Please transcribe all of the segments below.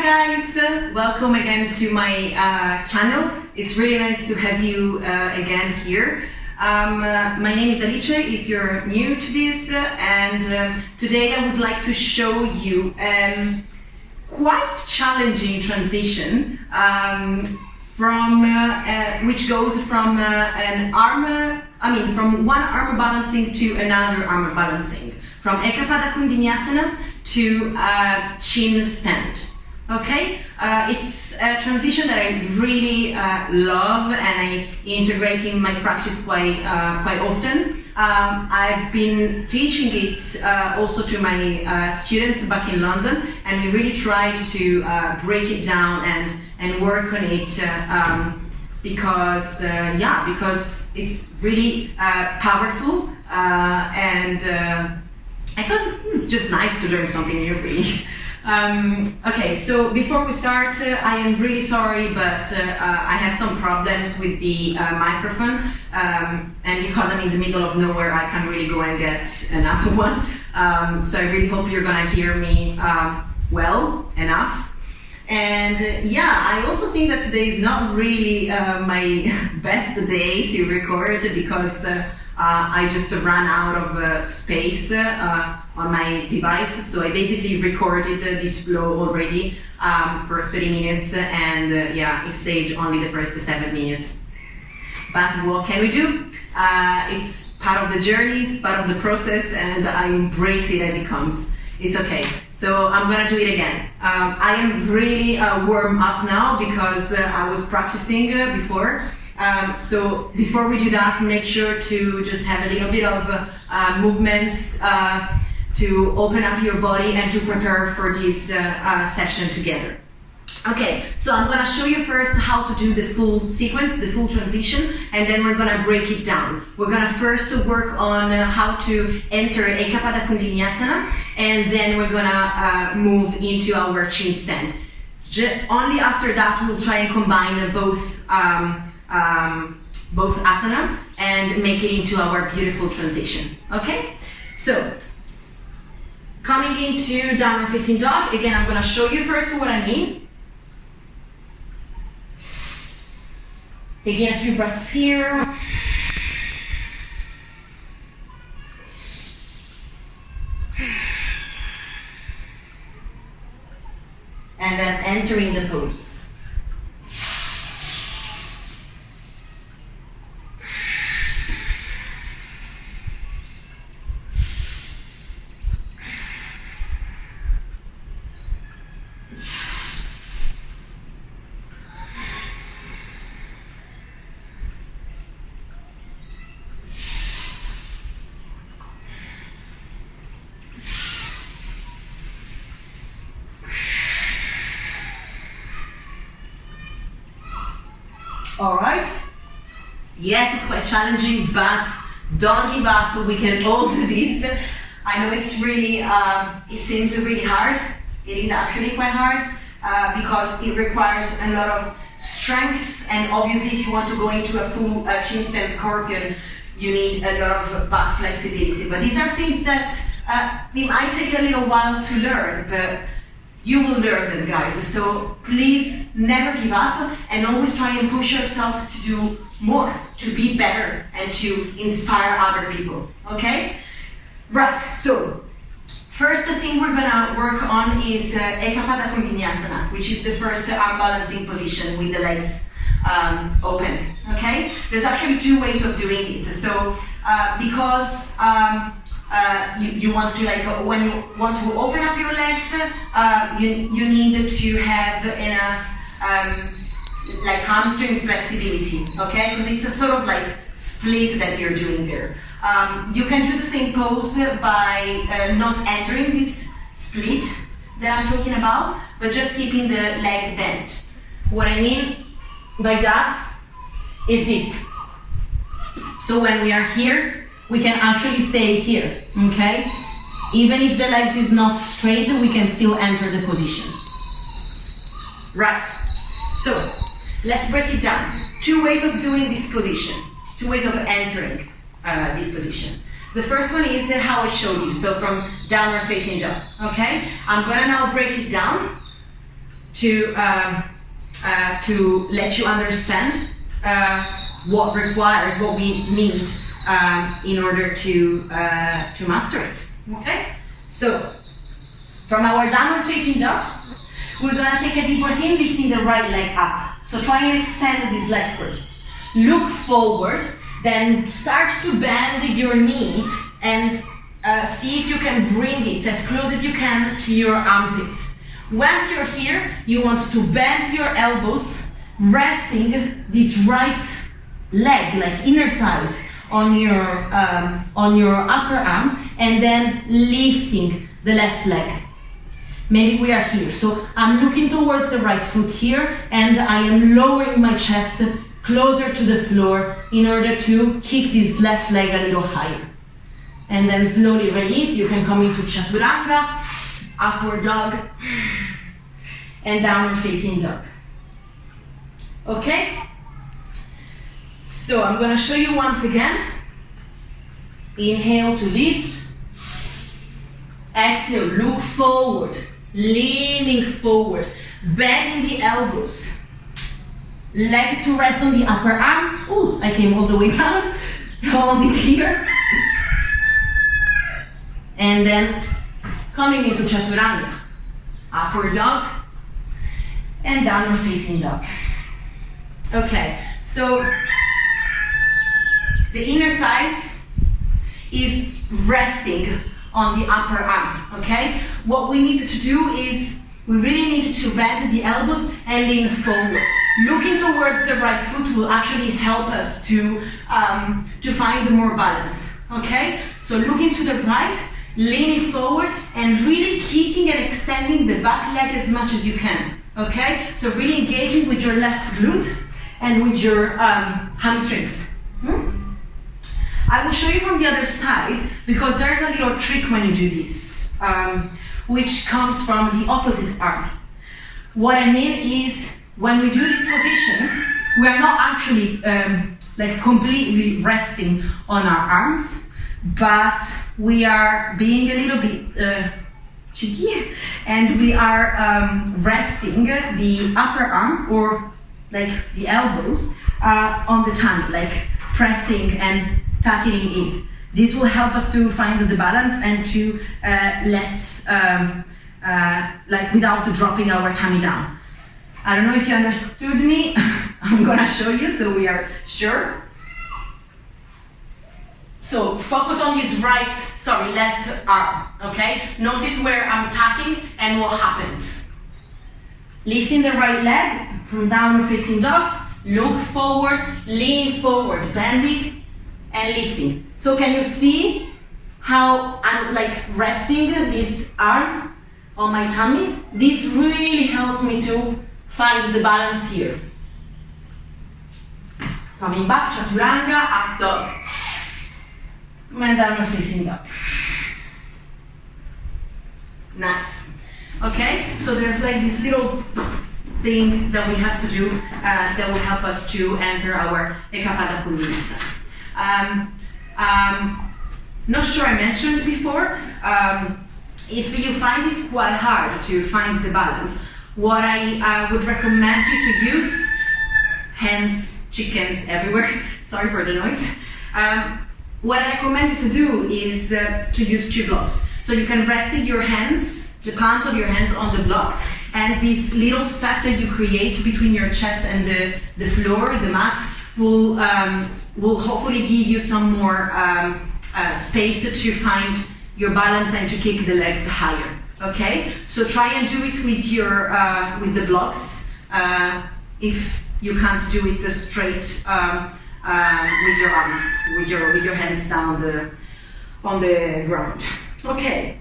guys, welcome again to my channel. It's really nice to have you again here. My name is Alice, if you're new to this, and today I would like to show you quite challenging transition which goes from from one arm balancing to another arm balancing, from koundinyasana to chin stand. Okay, it's a transition that I really love, and I integrate in my practice quite often. I've been teaching it also to my students back in London, and we really tried to break it down and work on it because it's really powerful and because it's just nice to learn something new, really. Okay, so before we start, I am really sorry, but I have some problems with the microphone, and because I'm in the middle of nowhere, I can't really go and get another one. So I really hope you're gonna hear me well enough. And yeah, I also think that today is not really my best day to record because I just ran out of space on my device, so I basically recorded this flow already for 30 minutes, and it saved only the first 7 minutes. But what can we do? It's part of the journey, it's part of the process, and I embrace it as it comes. It's okay. So I'm gonna do it again. I am really warm up now because I was practicing before. So before we do that, make sure to just have a little bit of movements to open up your body and to prepare for this session together. Okay, so I'm gonna show you first how to do the full sequence, the full transition, and then we're gonna break it down. We're gonna first work on how to enter koundinyasana, and then we're gonna move into our chin stand. Only after that we'll try and combine both asana and make it into our beautiful transition. Okay, so coming into downward facing dog, again I'm gonna show you first what I mean. Taking a few breaths here. And then entering the pose. All right. Yes, it's quite challenging, but don't give up. We can all do this. I know it's really, it seems really hard. It is actually quite hard because it requires a lot of strength, and obviously if you want to go into a full chin stand scorpion, you need a lot of back flexibility. But these are things that it might take a little while to learn, but you will learn them, guys. So please never give up, and always try and push yourself to do more, to be better, and to inspire other people. Okay? Right, so first thing we're gonna work on is koundinyasana, which is the first arm balancing position with the legs open. Okay? There's actually two ways of doing it. So because you want to, like, when you want to open up your legs, you need to have enough like hamstrings flexibility, okay? Because it's a sort of like split that you're doing there. You can do the same pose by not entering this split that I'm talking about, but just keeping the leg bent. What I mean by that is this. So when we are here, we can actually stay here, okay? Even if the legs is not straight, we can still enter the position. Right, so let's break it down. Two ways of doing this position, two ways of entering this position. The first one is how I showed you, so from downward facing dog, okay? I'm gonna now break it down to let you understand what we need in order to master it. Okay? So, from our downward facing dog, we're gonna take a deep breath in, lifting the right leg up. So try and extend this leg first. Look forward, then start to bend your knee and see if you can bring it as close as you can to your armpits. Once you're here, you want to bend your elbows, resting this right leg, like inner thighs, on your upper arm, and then lifting the left leg. Maybe we are here, so I'm looking towards the right foot here, and I am lowering my chest closer to the floor in order to kick this left leg a little higher. And then slowly release. You can come into chaturanga, upward dog, and downward facing dog. Okay? So I'm gonna show you once again. Inhale to lift. Exhale, look forward, leaning forward, bending the elbows. Leg to rest on the upper arm. Ooh, I came all the way down. Hold it here. And then coming into chaturanga. Upward dog and downward facing dog. Okay, so the inner thighs is resting on the upper arm, okay? What we need to do is we really need to bend the elbows and lean forward. Looking towards the right foot will actually help us to find more balance, okay? So looking to the right, leaning forward, and really kicking and extending the back leg as much as you can, okay? So really engaging with your left glute and with your hamstrings. I will show you from the other side, because there's a little trick when you do this, which comes from the opposite arm. What I mean is, when we do this position, we are not actually like completely resting on our arms, but we are being a little bit cheeky, and we are resting the upper arm, or like the elbows, on the tummy, like pressing and tucking in. This will help us to find the balance and to like without dropping our tummy down. I don't know if you understood me. I'm gonna show you so we are sure. So focus on this left arm, okay? Notice where I'm tucking and what happens. Lifting the right leg from downward facing dog, look forward, lean forward, bending and lifting. So can you see how I'm like resting this arm on my tummy? This really helps me to find the balance here. Coming back, chaturanga, up dog. And downward facing dog. Nice. Okay, so there's like this little thing that we have to do that will help us to enter our EPK koundinyasana. Not sure I mentioned before, if you find it quite hard to find the balance, what I would recommend you to use, hens, chickens everywhere, sorry for the noise, what I recommend you to do is to use 2 blocks. So you can rest your hands, the palms of your hands on the block, and this little step that you create between your chest and the floor, the mat, will hopefully give you some more space to find your balance and to kick the legs higher. Okay, so try and do it with your with the blocks. If you can't do it straight with your arms, with your hands down on the ground. Okay.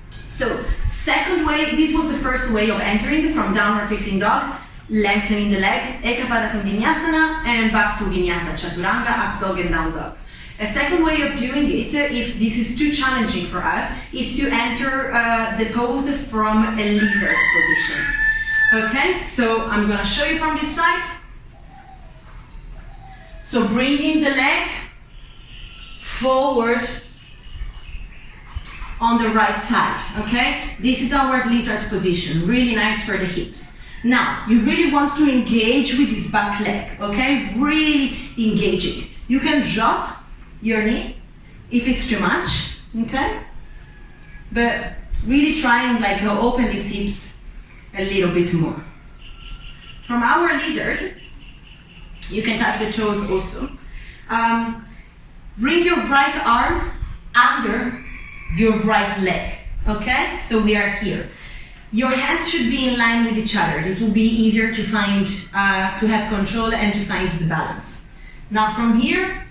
So second way, this was the first way of entering from downward facing dog, lengthening the leg, EPK koundinyasana, and back to vinyasa, chaturanga, up dog and down dog. A second way of doing it, if this is too challenging for us, is to enter the pose from a lizard position. Okay, so I'm gonna show you from this side. So bringing the leg forward on the right side, okay? This is our lizard position, really nice for the hips. Now, you really want to engage with this back leg, okay? Really engaging. You can drop your knee if it's too much, okay? But really try and like open these hips a little bit more. From our lizard, you can tap the toes also. Bring your right arm under your right leg, okay? So we are here. Your hands should be in line with each other. This will be easier to find, to have control and to find the balance. Now from here,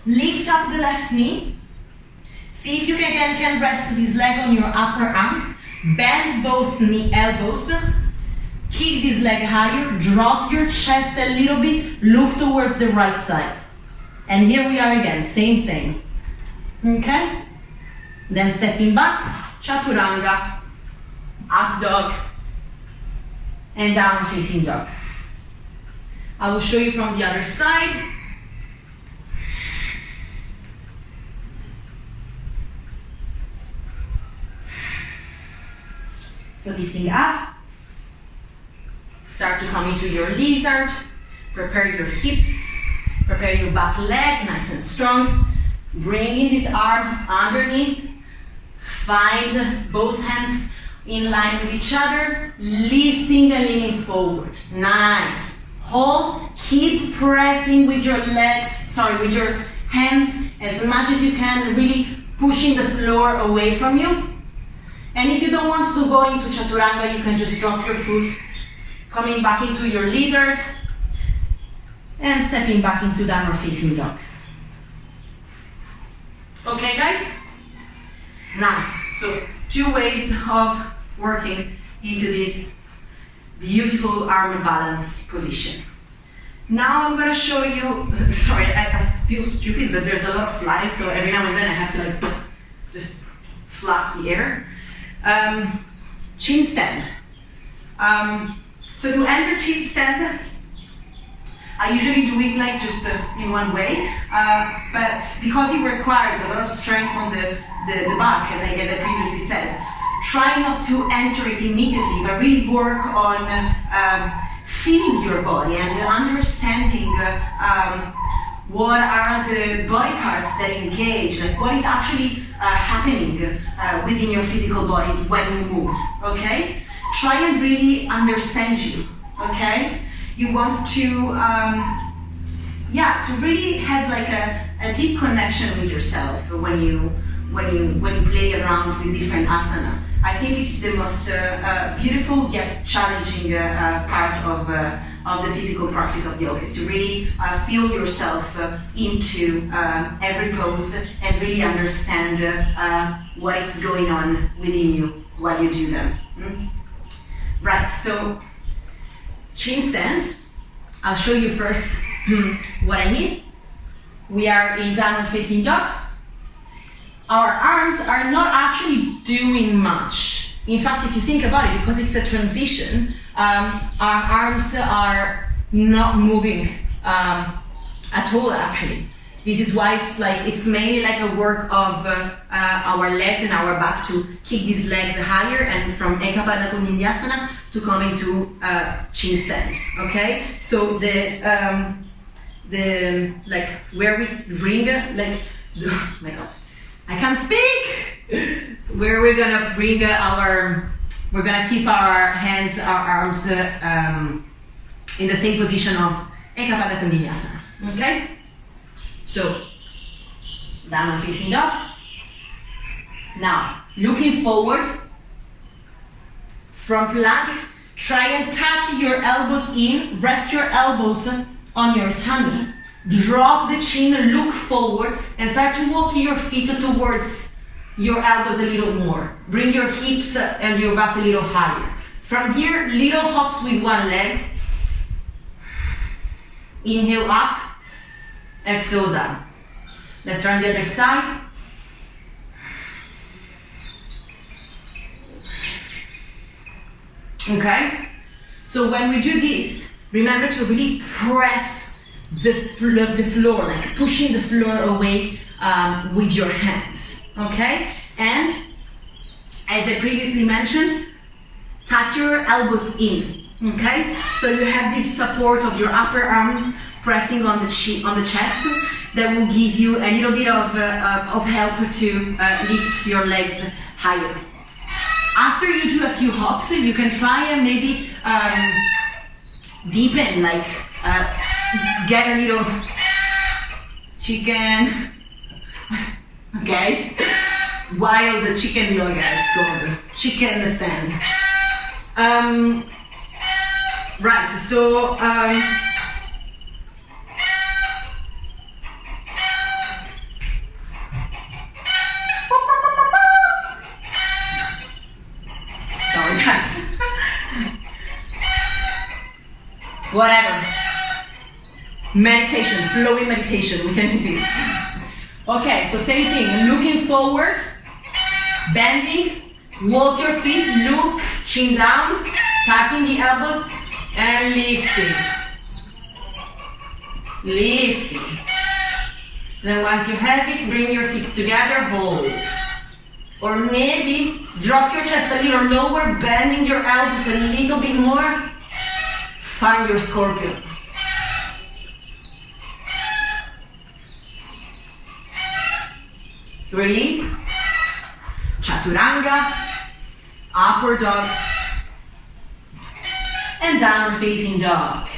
lift up the left knee. See if you can rest this leg on your upper arm. Bend both knee elbows. Kick this leg higher. Drop your chest a little bit. Look towards the right side. And here we are again, same. Okay? Then stepping back, chaturanga. Up dog and down facing dog. I will show you from the other side. So lifting up, start to come into your lizard, prepare your hips, prepare your back leg nice and strong. Bring in this arm underneath, find both hands in line with each other, lifting and leaning forward. Nice. Hold, keep pressing with your legs, with your hands as much as you can, really pushing the floor away from you. And if you don't want to go into chaturanga, you can just drop your foot, coming back into your lizard, and stepping back into downward facing dog. Okay, guys? Nice. So 2 ways of working into this beautiful arm balance position. Now I'm gonna show you, sorry, I feel stupid, but there's a lot of flies, so every now and then I have to like just slap the air. Chin stand. So to enter chin stand, I usually do it like just in one way, but because it requires a lot of strength on the back, as I previously said, try not to enter it immediately, but really work on feeling your body and understanding what are the body parts that engage, like what is actually happening within your physical body when you move, okay? Try and really understand you, okay? You want to, to really have like a deep connection with yourself when you play around with different asana. I think it's the most beautiful yet challenging part of the physical practice of yoga, is to really feel yourself into every pose and really understand what is going on within you while you do them. Right, so chin stand. I'll show you first what I mean. We are in downward facing dog. Our arms are not actually doing much. In fact, if you think about it, because it's a transition, our arms are not moving at all actually. This is why it's mainly like a work of our legs and our back to kick these legs higher, and from koundinyasana to come into chin stand. Okay, so the like where we bring oh my god, I can't speak. Where we're gonna bring we're gonna keep our hands, our arms in the same position of koundinyasana. Okay. So, downward facing dog. Now, looking forward, from plank, try and tuck your elbows in, rest your elbows on your tummy, drop the chin, look forward, and start to walk your feet towards your elbows a little more. Bring your hips and your back a little higher. From here, little hops with one leg. Inhale up. Exhale down. Let's try on the other side. Okay? So when we do this, remember to really press the floor, like pushing the floor away with your hands. Okay? And as I previously mentioned, tuck your elbows in. Okay, so you have this support of your upper arms pressing on the chest that will give you a little bit of help to lift your legs higher. After you do a few hops, you can try and maybe deepen, like get a little chicken, okay? Wild chicken yoga, it's called chicken stand. Right, so sorry guys. Whatever. Meditation, flowing meditation, we can do this. Okay, so same thing, looking forward, bending, walk your feet, look, chin down, tucking the elbows, and lifting. Lifting. Then once you have it, bring your feet together, hold. Or maybe drop your chest a little lower, bending your elbows a little bit more. Find your scorpion. Release. Chaturanga, upward dog, and downward facing dog.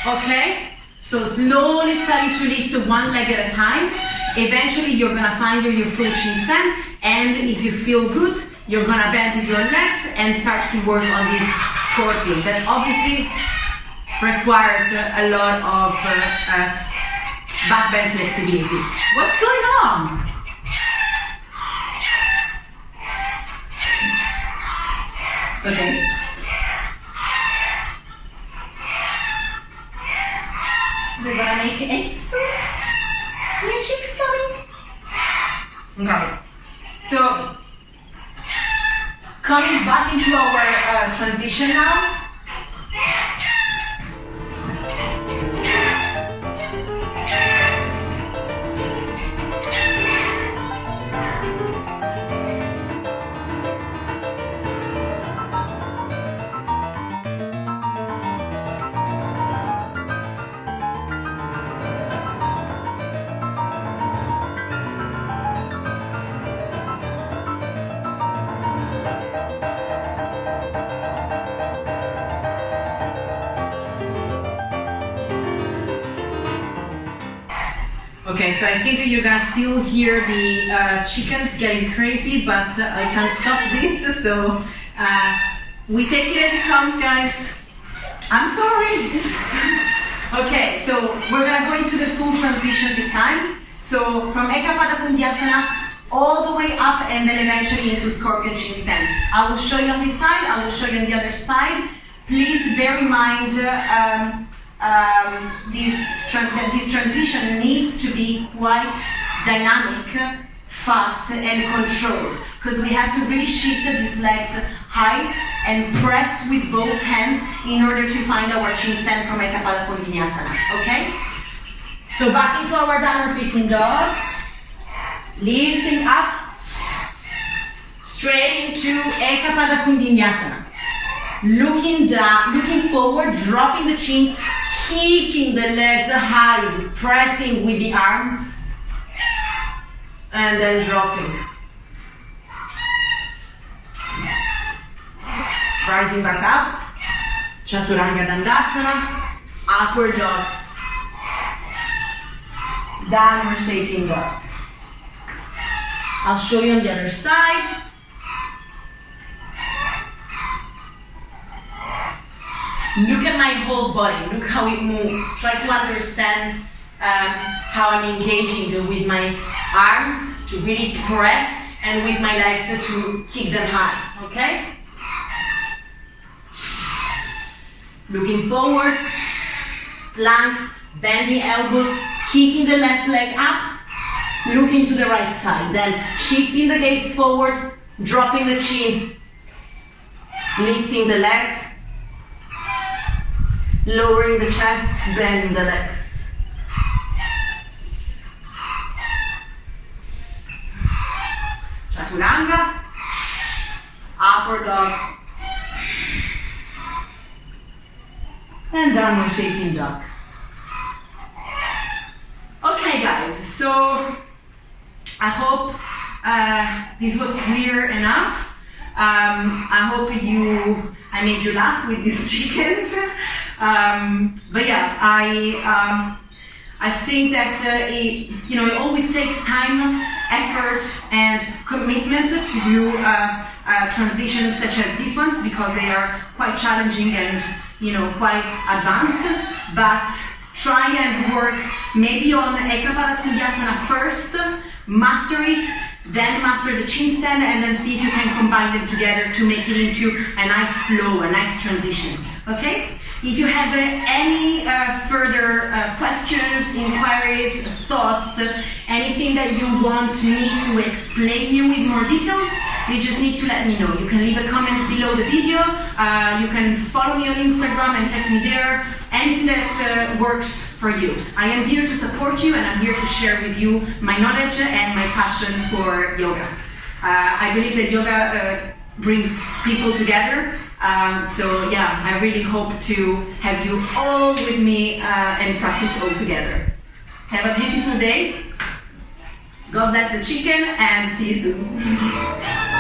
Okay? So slowly starting to lift one leg at a time. Eventually you're gonna find your full chin stand, and if you feel good, you're gonna bend your legs and start to work on this scorpion. That obviously requires a lot of back bend flexibility. What's going on? It's okay. We're gonna make X. Your cheeks coming. Okay. So, coming back into our transition now. Okay, so I think you're gonna still hear the chickens getting crazy, but I can't stop this, so we take it as it comes, guys. I'm sorry. Okay, so we're gonna go into the full transition this time. So from Ekapada Koundinyasana all the way up and then eventually into Scorpion Chin Stand. I will show you on this side, I will show you on the other side. Please bear in mind this transition needs to be quite dynamic, fast and controlled, because we have to really shift these legs high and press with both hands in order to find our chin stand from Ekapada Koundinyasana, okay? So back into our downward facing dog, lifting up, straight into Ekapada Koundinyasana. Looking down, looking forward, dropping the chin, kicking the legs high, pressing with the arms, and then dropping. Rising back up, Chaturanga Dandasana, upward dog, downward facing dog. I'll show you on the other side. Look at my whole body, look how it moves. Try to understand how I'm engaging with my arms to really press and with my legs to kick them high, okay? Looking forward, plank, bending elbows, kicking the left leg up, looking to the right side, then shifting the gaze forward, dropping the chin, lifting the legs, lowering the chest, bending the legs. Chaturanga, upward dog, and downward facing dog. Okay guys, so I hope this was clear enough. I hope I made you laugh with these chickens. But yeah, I think that it always takes time, effort, and commitment to do transitions such as these ones, because they are quite challenging and quite advanced. But try and work maybe on Ekapada Koundinyasana first, master it, then master the chin stand, and then see if you can combine them together to make it into a nice flow, a nice transition. Okay? If you have any further questions, inquiries, thoughts, anything that you want me to explain you with more details, you just need to let me know. You can leave a comment below the video, you can follow me on Instagram and text me there, anything that works for you. I am here to support you, and I'm here to share with you my knowledge and my passion for yoga. I believe that yoga brings people together. So yeah, I really hope to have you all with me and practice all together. Have a beautiful day. God bless the chicken, and see you soon.